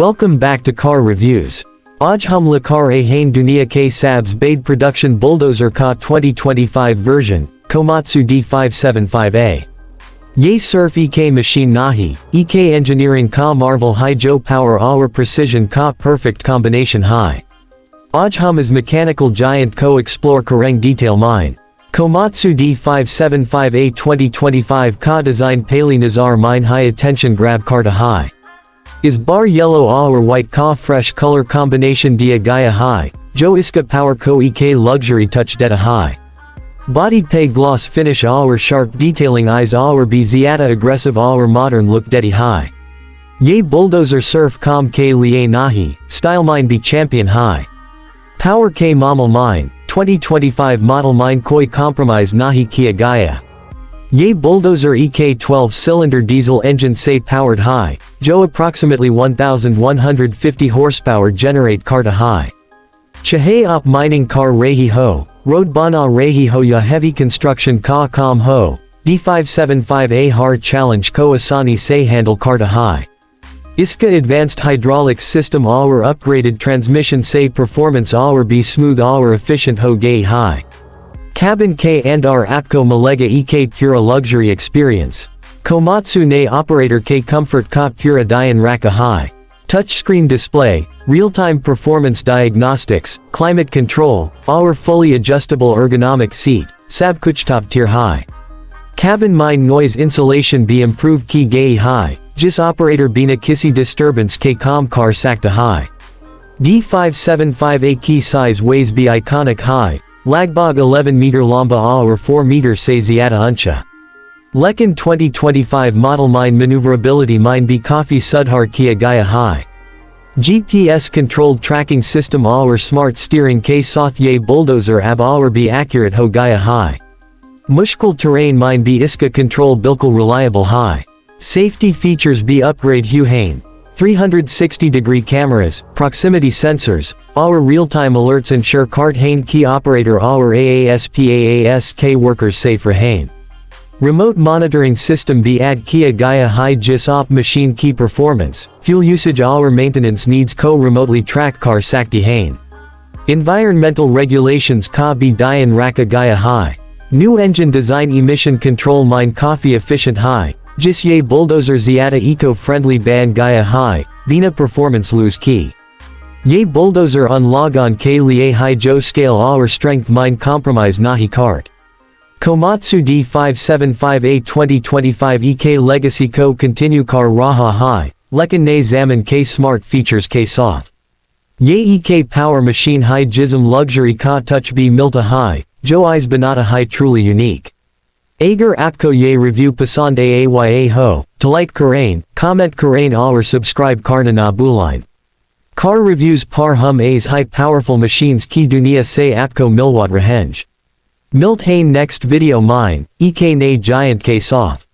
Welcome back to Car Reviews. Aaj hum lakar a hain dunia ke sabs bade production bulldozer ka 2025 version, Komatsu D575A. Ye surf ek machine nahi, ek engineering ka marvel high jo power our precision ka perfect combination high. Aaj hum is mechanical giant ko explore kareng detail mine. Komatsu D575A 2025 ka design pali nazar mine high attention grab car to high. Is bar yellow or white ka fresh color combination dia gaya high, jo iska power ko ek luxury touch deta high. Body pay gloss finish or sharp detailing eyes or be zyada aggressive or modern look dedi high. Ye bulldozer surf kam ke liye nahi, style mine be champion high. Power ke mamal mine, 2025 model mine koi compromise nahi kia gaya. Ye bulldozer ek 12-cylinder diesel engine say powered high, jo approximately 1150 horsepower generate car to high. Chahe op mining car rehi ho, road bana rehi ho ya heavy construction ka kam ho, D575A hard challenge ko asani say handle car to high. Iska advanced hydraulics system or upgraded transmission say performance or be smooth or efficient ho gay high. Cabin K andar apko malega ek pura luxury experience. Komatsu ne operator K comfort ka pura dian raka high. Touchscreen display, real-time performance diagnostics, climate control, our fully adjustable ergonomic seat, sab kuch top tier high. Cabin mine noise insulation be improved ki gay high, jis operator bina kisi disturbance K com car sakta high. D575A key size weighs be iconic high. Lagbog 11 meter lamba or 4 meter say zyada uncha. Lekin 2025 model mine maneuverability mine be coffee sudhar kia gaya high. GPS controlled tracking system or smart steering ke sath ye bulldozer ab or be accurate ho gaya high. Mushkil terrain mine be iska control bilkul reliable high. Safety features be upgrade hu hain. 360-degree cameras, proximity sensors, our real-time alerts ensure cart hain key operator our AASPAASK workers safe hain. Remote monitoring system be add kia gaya high jis op machine key performance, fuel usage our maintenance needs ko remotely track car sakti hain. Environmental regulations ka be dian raka gaya high. New engine design emission control mine coffee efficient high. Jis ye bulldozer zyada eco-friendly ban gaya high, bina performance lose key. Ye bulldozer unlogon ke liye high jo scale our strength mine compromise nahi cart. Komatsu D575A 2025 ek legacy ko continue car raha high, lekin ne zaman ke smart features ke soth. Ye ek power machine high jism luxury ka touch be milta high, jo eyes banata high truly unique. Agar apko ye review pasand aaya ho, to like karain, comment karain or subscribe karna na buline. Car reviews par hum a's high powerful machines ki dunia say apko milwat rahenge. Milt hain next video mine, ek ne giant ke soth.